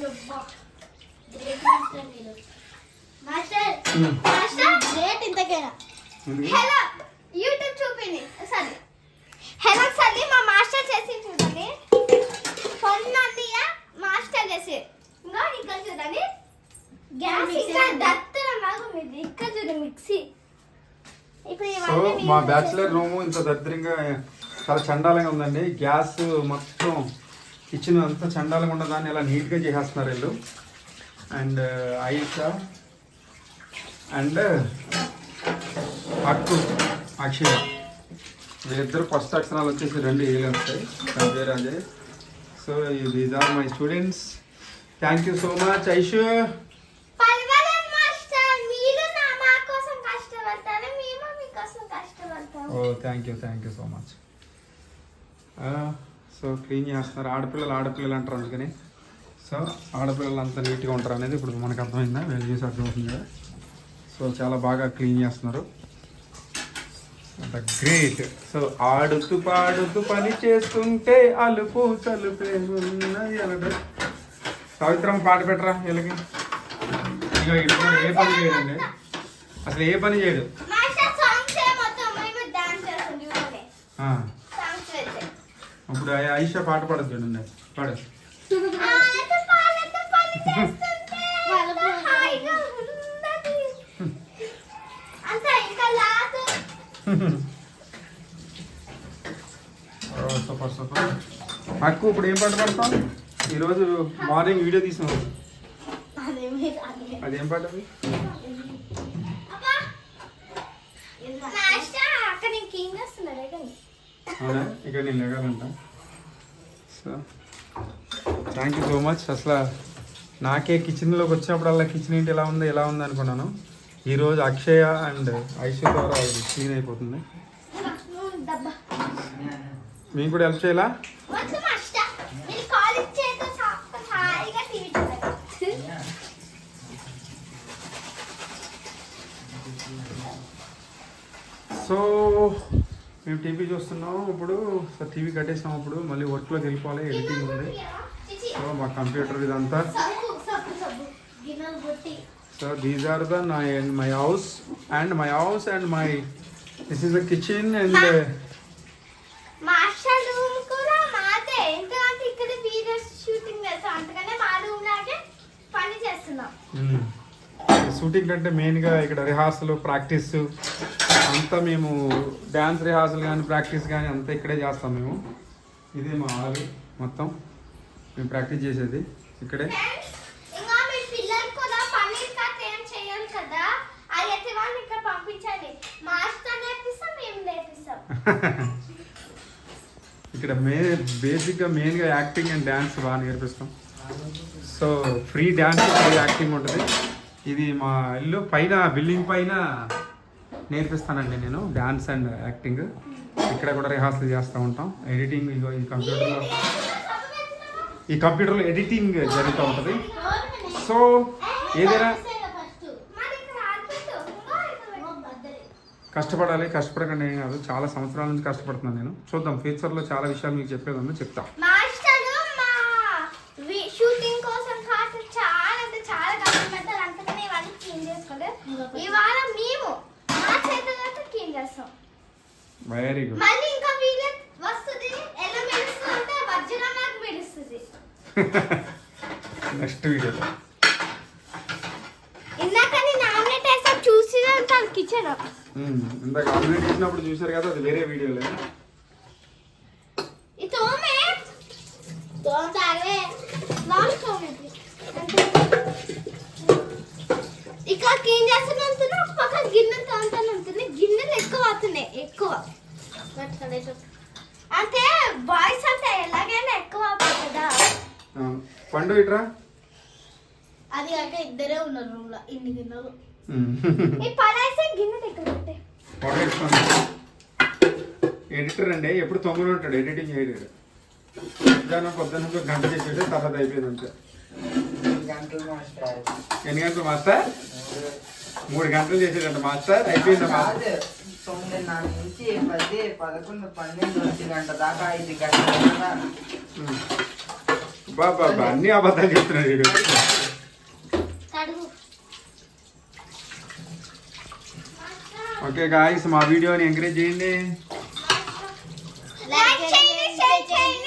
Hello YouTube చూపింది సరే hello సరే మా మాస్టర్ చేసి చూడండి పొన్నయ్య మాస్టర్ చేసి ఇంకా ఇక్కడ చూడండి గ్యాస్ ఇంకా దత్తరం లాగా ఉంది ఇక్కడ చూడండి మిక్సీ ఇప్పుడు సో మా బ్యాచిలర్ రూమ్ ఇంత దరిద్రంగా చాలా చండాలంగా ఉందండి. గ్యాస్ మొత్తం కిచెన్ అంతా చండాలంగా ఉండదాన్ని ఇలా నీట్గా చేసేస్తున్నారు వీళ్ళు. అండ్ ఆయిషా అండ్ అక్కు అక్షయ వీళ్ళిద్దరు ఫస్ట్ అక్షరాలు వచ్చేసి 2 ఏళ్ళు వస్తాయి. నా పేరు Ajay. So these are my students. Thank you so much Aishu. Oh thank you so much. So clean చేస్తున్నారు. ఆడపిల్లలు అంటారు అందుకని. సో ఆడపిల్లలు అంతా నీట్గా ఉంటారు అనేది ఇప్పుడు మనకు అర్థమైందా? వీళ్ళు చూసి అర్థమవుతుంది కదా. సో చాలా బాగా క్లీన్ చేస్తున్నారు. గ్రేట్. సో ఆడుతూ పాడుతూ పని చేస్తుంటే అలుపు తలుపేమున్నది అనడు. సావిత్రమ్మ పాట పెట్టరా వీళ్ళకి. ఇక ఇప్పుడు ఏ పని చేయడండి, అసలు ఏ పని చేయడు. ఇప్పుడు ఐషా పాట పాడదు చూడండి, పాడు. Super super. అక్కు ఇప్పుడు ఏం పాట పాడతాం? ఈరోజు మార్నింగ్ వీడియో తీసాం. అదేం పాట? అవునా? ఇక్కడ నేను లేగాలంట. So thank you so much. అసలు నాకే కిచెన్లోకి వచ్చినప్పుడల్లా కిచెన్ ఏంటి ఎలా ఉంది అనుకున్నాను. ఈరోజు అక్షయ అండ్ ఐశ్వర్య ద్వారా క్లీన్ అయిపోతుంది. మీకు కూడా హెల్ప్ చేయాలా? సో మేము టీవీ చూస్తున్నాం ఇప్పుడు. సో టీవీ కట్టేసాం. ఇప్పుడు మళ్ళీ వర్క్లోకి వెళ్ళిపోవాలి. ఎడిటింగ్ ఉంది. సో మా కంప్యూటర్ ఇదంతా. So these are the my house and my this is the kitchen and shooting కంటే మెయిన్గా ఇక్కడ రిహార్సల్ ప్రాక్టీస్ అంతా మేము డ్యాన్స్ రిహార్సల్ కానీ ప్రాక్టీస్ కానీ అంతా ఇక్కడే చేస్తాం మేము. ఇదే మా హాల్ మొత్తం మేము ప్రాక్టీస్ చేసేది ఇక్కడే. ఇక్కడ బేసిక్గా మెయిన్గా యాక్టింగ్ అండ్ డ్యాన్స్ బాగా నేర్పిస్తాం. So free dance free acting ఉంటుంది. ఇది మా ఇల్లు పైన బిల్డింగ్ పైన నేర్పిస్తానండి నేను డ్యాన్స్ అండ్ యాక్టింగ్. ఇక్కడ కూడా రిహార్సల్ చేస్తూ ఉంటాం. ఎడిటింగ్ ఈ కంప్యూటర్లో ఎడిటింగ్ జరుగుతూ ఉంటుంది. సో ఏదైనా కష్టపడాలి, కష్టపడకండి ఏం కాదు. చాలా సంవత్సరాల నుంచి కష్టపడుతున్నాను నేను. చూద్దాం ఫ్యూచర్లో చాలా విషయాలు మీకు చెప్పేదాన్ని చెప్తాం. Very good. నెక్స్ట్ వీడియోలో ఇందాక ఆమ్లెట్ ఇచ్చినప్పుడు చూసారు కదా, అది వేరే వీడియోలో. ఇక్కడ క్లీన్ చేస్తున్నా పక్కన గిన్నెలు తోముతాను. గిన్నెలు ఎక్కువ అంటే బాయ్స్ అంటే ఎలాగైనా ఎక్కువ కదా. పండు ఇట్రా. అది కాక ఇద్దరే ఉన్నారు రూమ్ లో, ఇన్ని గిన్నెలు. గిన్నెలు ఎక్కడ పెట్టే ఎడిటర్ అండి ఎప్పుడు తొంగలు ఉంటాడు, ఎడిటింగ్ చేయలేడు. పొద్దున్న గంట చేసేది తర్వాత అయిపోయింది అంతే. ఎన్ని గంటలు మాస్టర్? 3 గంటలు చేసేదంట మాస్టర్. అయిపోయిందా మాస్టర్? 9 నుంచి 10, 11, 12, 1 గంట దాకా 5 గంటలు. బాబా అన్ని అబద్ధాలు చెప్తున్నాడు వీడు. కడుగు. ఓకే గాయస్, మా వీడియోని ఎంకరేజ్ చేయండి. లైక్ చేయండి, షేర్ చేయండి.